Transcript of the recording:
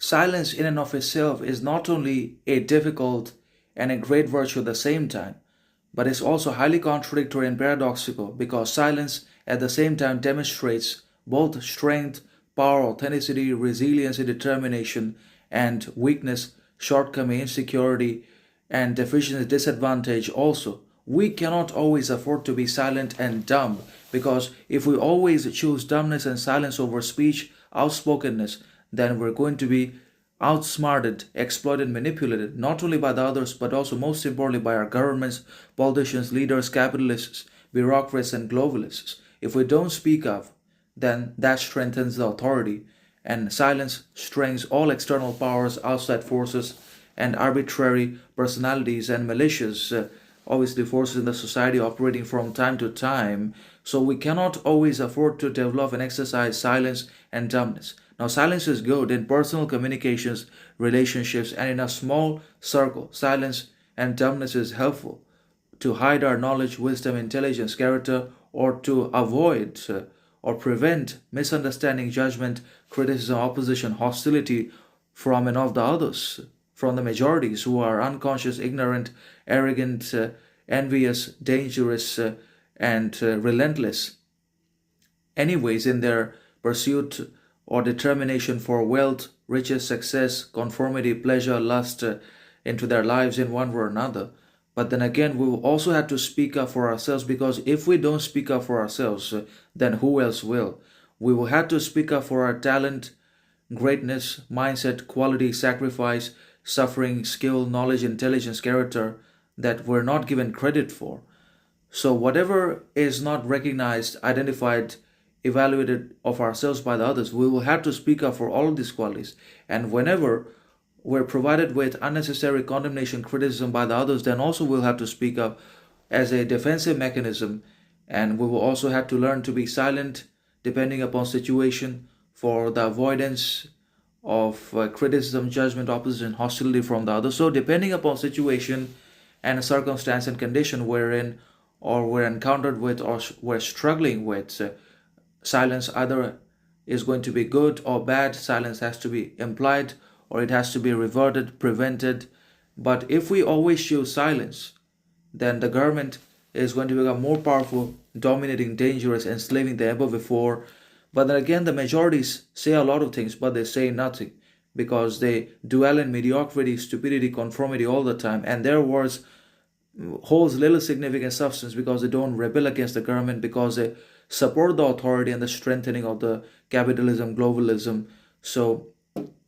Silence in and of itself is not only a difficult and a great virtue at the same time, but it's also highly contradictory and paradoxical because silence at the same time demonstrates both strength, power, authenticity, resilience, determination, and weakness, shortcoming, insecurity, and deficiency, disadvantage also. We cannot always afford to be silent and dumb because if we always choose dumbness and silence over speech, outspokenness, then we're going to be outsmarted, exploited, manipulated, not only by the others, but also most importantly by our governments, politicians, leaders, capitalists, bureaucrats, and globalists. If we don't speak up, then that strengthens the authority, and silence strengthens all external powers, outside forces, and arbitrary personalities and malicious, obviously, forces in the society operating from time to time. So we cannot always afford to develop and exercise silence and dumbness. Now, silence is good in personal communications, relationships, and in a small circle. Silence and dumbness is helpful to hide our knowledge, wisdom, intelligence, character, or to avoid or prevent misunderstanding, judgment, criticism, opposition, hostility from and of the others, from the majorities who are unconscious, ignorant, arrogant, envious, dangerous, and relentless, anyways, in their pursuit or determination for wealth, riches, success, conformity, pleasure, lust into their lives in one way or another. But then again, we will also have to speak up for ourselves because if we don't speak up for ourselves, then who else will? We will have to speak up for our talent, greatness, mindset, quality, sacrifice, suffering, skill, knowledge, intelligence, character that we're not given credit for. So, whatever is not recognized, identified, evaluated of ourselves by the others, we will have to speak up for all of these qualities. And whenever we're provided with unnecessary condemnation, criticism by the others, then also we'll have to speak up as a defensive mechanism. And we will also have to learn to be silent depending upon situation for the avoidance of criticism, judgment, opposition, hostility from the others. So, depending upon situation and circumstance and condition wherein or we're encountered with or we're struggling with, silence either is going to be good or bad. Silence has to be implied or it has to be reverted, prevented. But if we always choose silence, then the government is going to become more powerful, dominating, dangerous, enslaving than ever before. But then again, the majorities say a lot of things, but they say nothing because they dwell in mediocrity, stupidity, conformity all the time, and their words holds little significant substance because they don't rebel against the government, because they support the authority and the strengthening of the capitalism, globalism. So